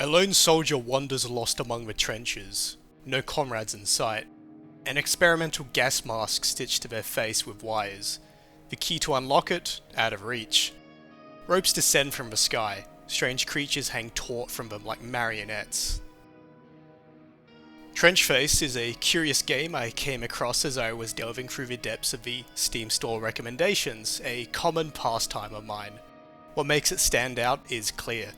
A lone soldier wanders lost among the trenches, no comrades in sight. An experimental gas mask stitched to their face with wires. The key to unlock it, out of reach. Ropes descend from the sky, strange creatures hang taut from them like marionettes. Trenchface is a curious game I came across as I was delving through the depths of the Steam store recommendations, a common pastime of mine. What makes it stand out is clear.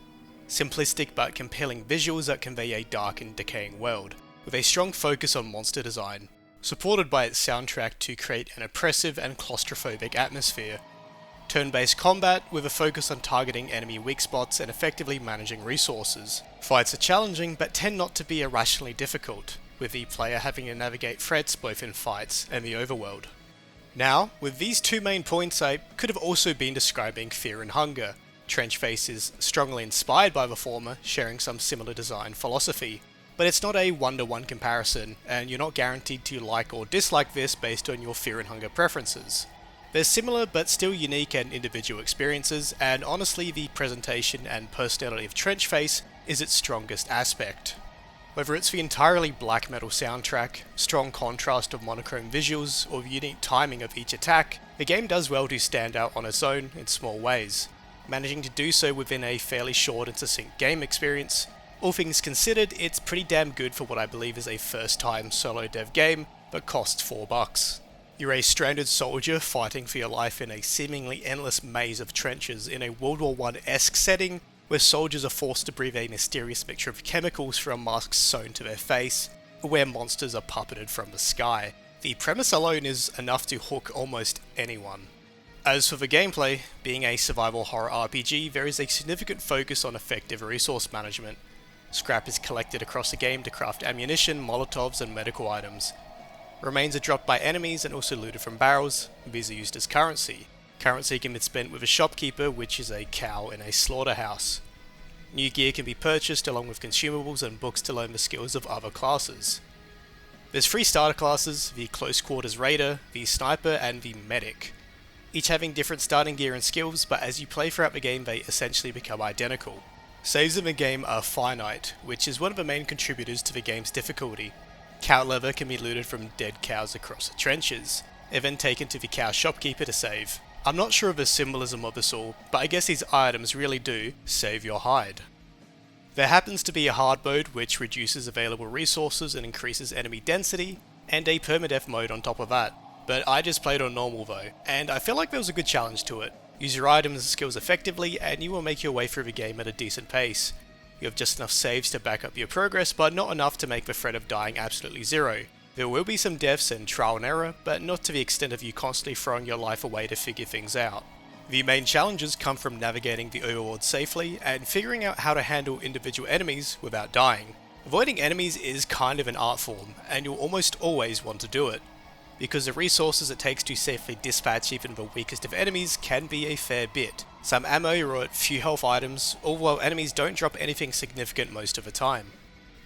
Simplistic but compelling visuals that convey a dark and decaying world, with a strong focus on monster design, supported by its soundtrack to create an oppressive and claustrophobic atmosphere. Turn-based combat with a focus on targeting enemy weak spots and effectively managing resources. Fights are challenging but tend not to be irrationally difficult, with the player having to navigate threats both in fights and the overworld. Now, with these two main points, I could have also been describing Fear and Hunger. Trenchface is strongly inspired by the former, sharing some similar design philosophy, but it's not a one-to-one comparison, and you're not guaranteed to like or dislike this based on your Fear and Hunger preferences. They're similar but still unique and individual experiences, and honestly the presentation and personality of Trenchface is its strongest aspect. Whether it's the entirely black metal soundtrack, strong contrast of monochrome visuals, or the unique timing of each attack, the game does well to stand out on its own in small ways, managing to do so within a fairly short and succinct game experience. All things considered, it's pretty damn good for what I believe is a first-time solo dev game, but costs $4. You're a stranded soldier fighting for your life in a seemingly endless maze of trenches in a World War I-esque setting, where soldiers are forced to breathe a mysterious mixture of chemicals from masks sewn to their face, or where monsters are puppeted from the sky. The premise alone is enough to hook almost anyone. As for the gameplay, being a survival horror RPG, there is a significant focus on effective resource management. Scrap is collected across the game to craft ammunition, molotovs and medical items. Remains are dropped by enemies and also looted from barrels. These are used as currency. Currency can be spent with a shopkeeper, which is a cow in a slaughterhouse. New gear can be purchased along with consumables and books to learn the skills of other classes. There's 3 starter classes, the Close Quarters Raider, the Sniper and the Medic. Each having different starting gear and skills, but as you play throughout the game they essentially become identical. Saves in the game are finite, which is one of the main contributors to the game's difficulty. Cow leather can be looted from dead cows across the trenches. They're then taken to the cow shopkeeper to save. I'm not sure of the symbolism of this all, but I guess these items really do save your hide. There happens to be a hard mode which reduces available resources and increases enemy density, and a permadeath mode on top of that. But I just played on normal though, and I feel like there was a good challenge to it. Use your items and skills effectively and you will make your way through the game at a decent pace. You have just enough saves to back up your progress, but not enough to make the threat of dying absolutely zero. There will be some deaths and trial and error, but not to the extent of you constantly throwing your life away to figure things out. The main challenges come from navigating the overworld safely and figuring out how to handle individual enemies without dying. Avoiding enemies is kind of an art form, and you'll almost always want to do it, because the resources it takes to safely dispatch even the weakest of enemies can be a fair bit. Some ammo or a few health items, although enemies don't drop anything significant most of the time.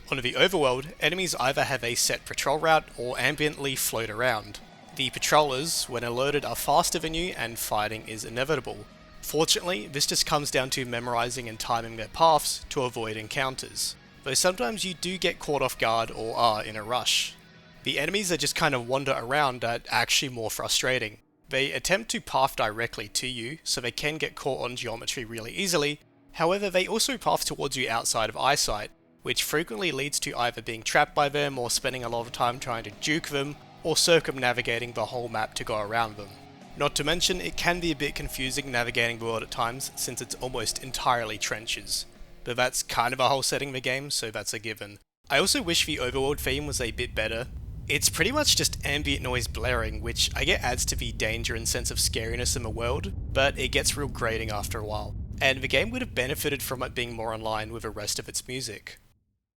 On the overworld, enemies either have a set patrol route or ambiently float around. The patrollers, when alerted, are faster than you and fighting is inevitable. Fortunately, this just comes down to memorizing and timing their paths to avoid encounters, though sometimes you do get caught off guard or are in a rush. The enemies that just kind of wander around are actually more frustrating. They attempt to path directly to you, so they can get caught on geometry really easily. However, they also path towards you outside of eyesight, which frequently leads to either being trapped by them or spending a lot of time trying to juke them, or circumnavigating the whole map to go around them. Not to mention, it can be a bit confusing navigating the world at times since it's almost entirely trenches. But that's kind of a whole setting of the game, so that's a given. I also wish the overworld theme was a bit better. It's pretty much just ambient noise blaring, which I get adds to the danger and sense of scariness in the world, but it gets real grating after a while, and the game would have benefited from it being more in line with the rest of its music.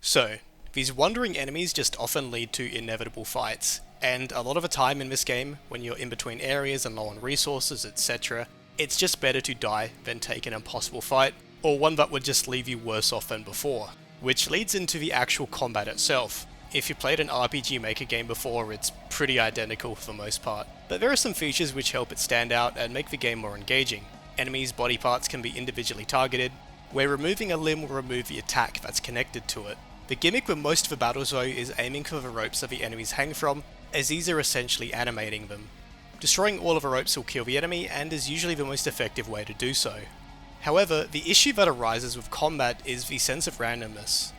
So, these wandering enemies just often lead to inevitable fights, and a lot of the time in this game, when you're in between areas and low on resources, etc., it's just better to die than take an impossible fight, or one that would just leave you worse off than before. Which leads into the actual combat itself. If you played an RPG Maker game before, it's pretty identical for the most part, but there are some features which help it stand out and make the game more engaging. Enemies' body parts can be individually targeted, where removing a limb will remove the attack that's connected to it. The gimmick with most of the battles though is aiming for the ropes that the enemies hang from, as these are essentially animating them. Destroying all of the ropes will kill the enemy and is usually the most effective way to do so. However, the issue that arises with combat is the sense of randomness.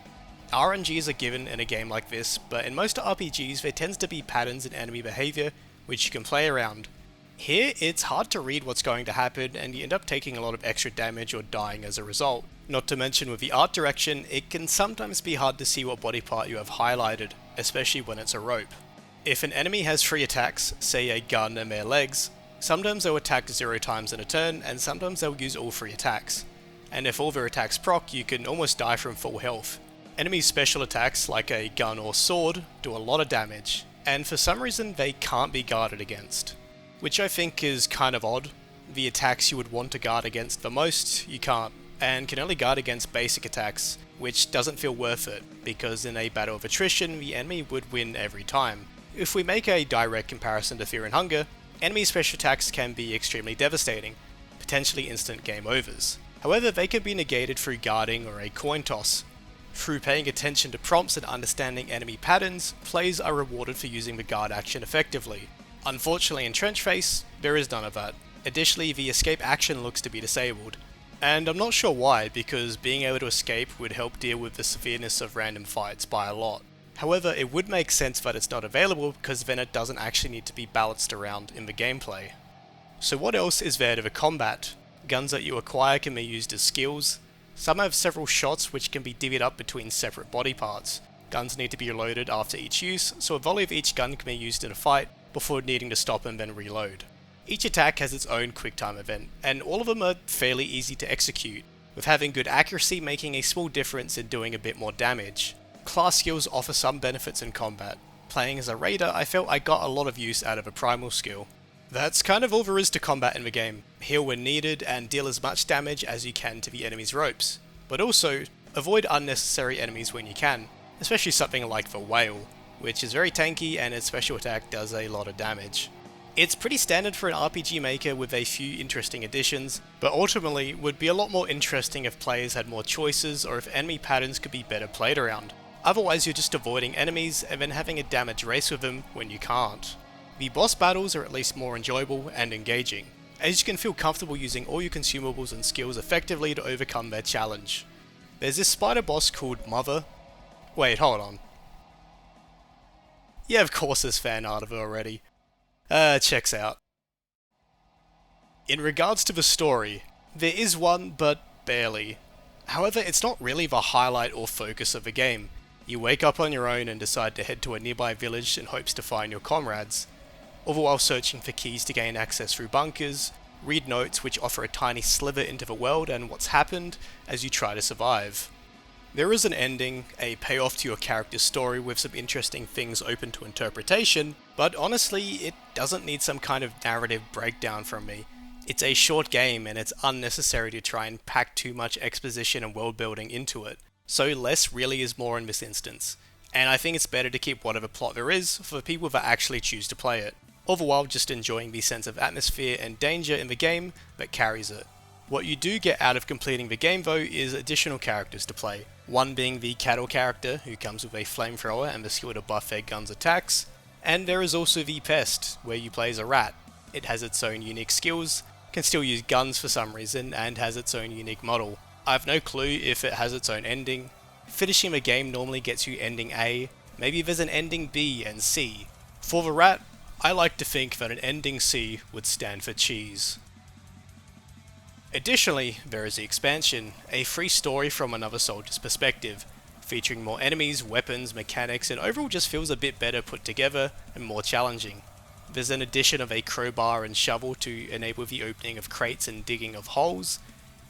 RNGs are given in a game like this, but in most RPGs there tends to be patterns in enemy behaviour which you can play around. Here, it's hard to read what's going to happen and you end up taking a lot of extra damage or dying as a result. Not to mention with the art direction, it can sometimes be hard to see what body part you have highlighted, especially when it's a rope. If an enemy has 3 attacks, say a gun and their legs, sometimes they'll attack 0 times in a turn and sometimes they'll use all 3 attacks. And if all their attacks proc, you can almost die from full health. Enemies' special attacks, like a gun or sword, do a lot of damage, and for some reason they can't be guarded against. Which I think is kind of odd. The attacks you would want to guard against the most, you can't, and can only guard against basic attacks, which doesn't feel worth it, because in a battle of attrition, the enemy would win every time. If we make a direct comparison to Fear and Hunger, enemy special attacks can be extremely devastating, potentially instant game overs. However, they can be negated through guarding or a coin toss. Through paying attention to prompts and understanding enemy patterns, players are rewarded for using the guard action effectively. Unfortunately in Trench Face, there is none of that. Additionally, the escape action looks to be disabled. And I'm not sure why, because being able to escape would help deal with the severeness of random fights by a lot. However, it would make sense that it's not available because then it doesn't actually need to be balanced around in the gameplay. So what else is there to the combat? Guns that you acquire can be used as skills. Some have several shots which can be divvied up between separate body parts. Guns need to be reloaded after each use, so a volley of each gun can be used in a fight before needing to stop and then reload. Each attack has its own QuickTime event, and all of them are fairly easy to execute, with having good accuracy making a small difference in doing a bit more damage. Class skills offer some benefits in combat. Playing as a raider, I felt I got a lot of use out of a primal skill. That's kind of all there is to combat in the game. Heal when needed and deal as much damage as you can to the enemy's ropes, but also avoid unnecessary enemies when you can, especially something like the whale, which is very tanky and its special attack does a lot of damage. It's pretty standard for an RPG maker with a few interesting additions, but ultimately would be a lot more interesting if players had more choices or if enemy patterns could be better played around. Otherwise you're just avoiding enemies and then having a damage race with them when you can't. The boss battles are at least more enjoyable and engaging, as you can feel comfortable using all your consumables and skills effectively to overcome their challenge. There's this spider boss called Mother. Wait, hold on. Yeah, of course there's fan art of her already. Checks out. In regards to the story, there is one, but barely. However, it's not really the highlight or focus of the game. You wake up on your own and decide to head to a nearby village in hopes to find your comrades, all the while searching for keys to gain access through bunkers, read notes which offer a tiny sliver into the world and what's happened as you try to survive. There is an ending, a payoff to your character's story with some interesting things open to interpretation, but honestly it doesn't need some kind of narrative breakdown from me. It's a short game and it's unnecessary to try and pack too much exposition and world building into it, so less really is more in this instance, and I think it's better to keep whatever plot there is for the people that actually choose to play it, all the while just enjoying the sense of atmosphere and danger in the game that carries it. What you do get out of completing the game though is additional characters to play, one being the cattle character who comes with a flamethrower and the skill to buff their gun's attacks, and there is also the pest, where you play as a rat. It has its own unique skills, can still use guns for some reason, and has its own unique model. I have no clue if it has its own ending. Finishing the game normally gets you ending A, maybe there's an ending B and C. For the rat, I like to think that an ending C would stand for cheese. Additionally, there is the expansion, a free story from another soldier's perspective, featuring more enemies, weapons, mechanics, and overall just feels a bit better put together and more challenging. There's an addition of a crowbar and shovel to enable the opening of crates and digging of holes,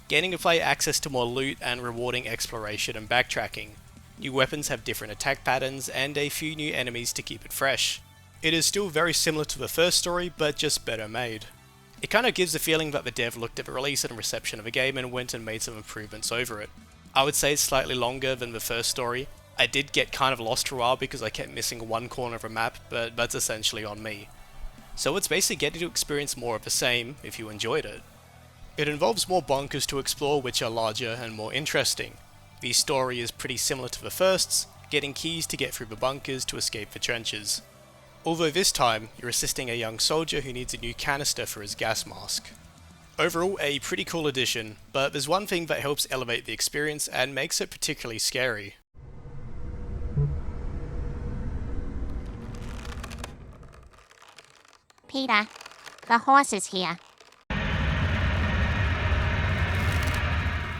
gaining to play access to more loot and rewarding exploration and backtracking. New weapons have different attack patterns and a few new enemies to keep it fresh. It is still very similar to the first story, but just better made. It kind of gives the feeling that the dev looked at the release and reception of the game and went and made some improvements over it. I would say it's slightly longer than the first story. I did get kind of lost for a while because I kept missing one corner of the map, but that's essentially on me. So it's basically getting to experience more of the same if you enjoyed it. It involves more bunkers to explore which are larger and more interesting. The story is pretty similar to the firsts, getting keys to get through the bunkers to escape the trenches. Although this time, you're assisting a young soldier who needs a new canister for his gas mask. Overall, a pretty cool addition, but there's one thing that helps elevate the experience and makes it particularly scary. Peter, the horse is here.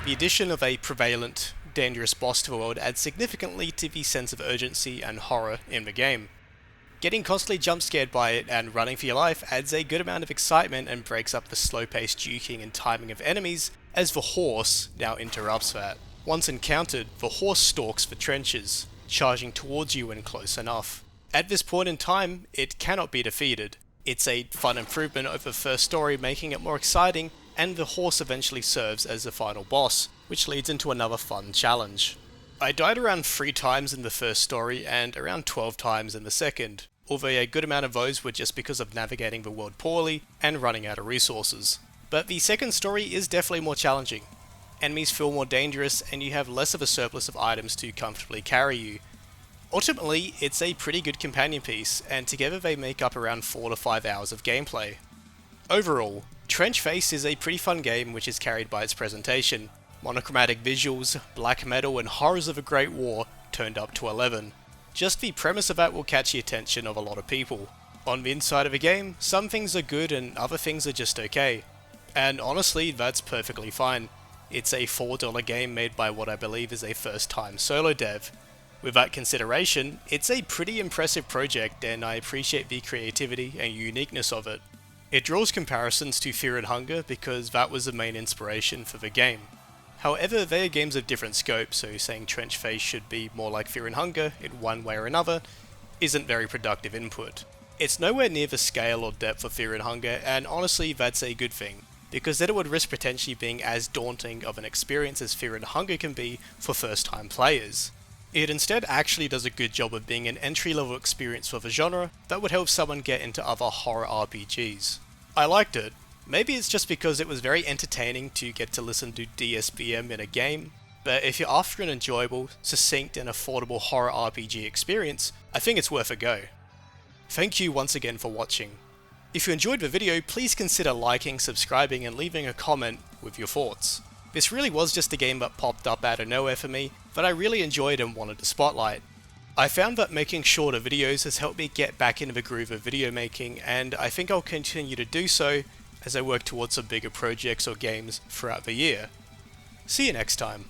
The addition of a prevalent, dangerous boss to the world adds significantly to the sense of urgency and horror in the game. Getting constantly jump scared by it and running for your life adds a good amount of excitement and breaks up the slow-paced juking and timing of enemies, as the horse now interrupts that. Once encountered, the horse stalks the trenches, charging towards you when close enough. At this point in time, it cannot be defeated. It's a fun improvement over the first story, making it more exciting, and the horse eventually serves as the final boss, which leads into another fun challenge. I died around 3 times in the first story and around 12 times in the second, although a good amount of those were just because of navigating the world poorly and running out of resources. But the second story is definitely more challenging. Enemies feel more dangerous and you have less of a surplus of items to comfortably carry you. Ultimately, it's a pretty good companion piece, and together they make up around 4 to 5 hours of gameplay. Overall, Trench Face is a pretty fun game which is carried by its presentation. Monochromatic visuals, black metal and horrors of a great war turned up to 11. Just the premise of that will catch the attention of a lot of people. On the inside of a game, some things are good and other things are just okay. And honestly, that's perfectly fine. It's a $4 game made by what I believe is a first-time solo dev. With that consideration, it's a pretty impressive project and I appreciate the creativity and uniqueness of it. It draws comparisons to Fear and Hunger because that was the main inspiration for the game. However, they are games of different scope, so saying Trench Face should be more like Fear and Hunger in one way or another isn't very productive input. It's nowhere near the scale or depth of Fear and Hunger, and honestly that's a good thing, because then it would risk potentially being as daunting of an experience as Fear and Hunger can be for first-time players. It instead actually does a good job of being an entry-level experience for the genre that would help someone get into other horror RPGs. I liked it. Maybe it's just because it was very entertaining to get to listen to DSBM in a game, but if you're after an enjoyable, succinct and affordable horror RPG experience, I think it's worth a go. Thank you once again for watching. If you enjoyed the video, please consider liking, subscribing and leaving a comment with your thoughts. This really was just a game that popped up out of nowhere for me, that I really enjoyed and wanted to spotlight. I found that making shorter videos has helped me get back into the groove of video making, and I think I'll continue to do so as I work towards some bigger projects or games throughout the year. See you next time.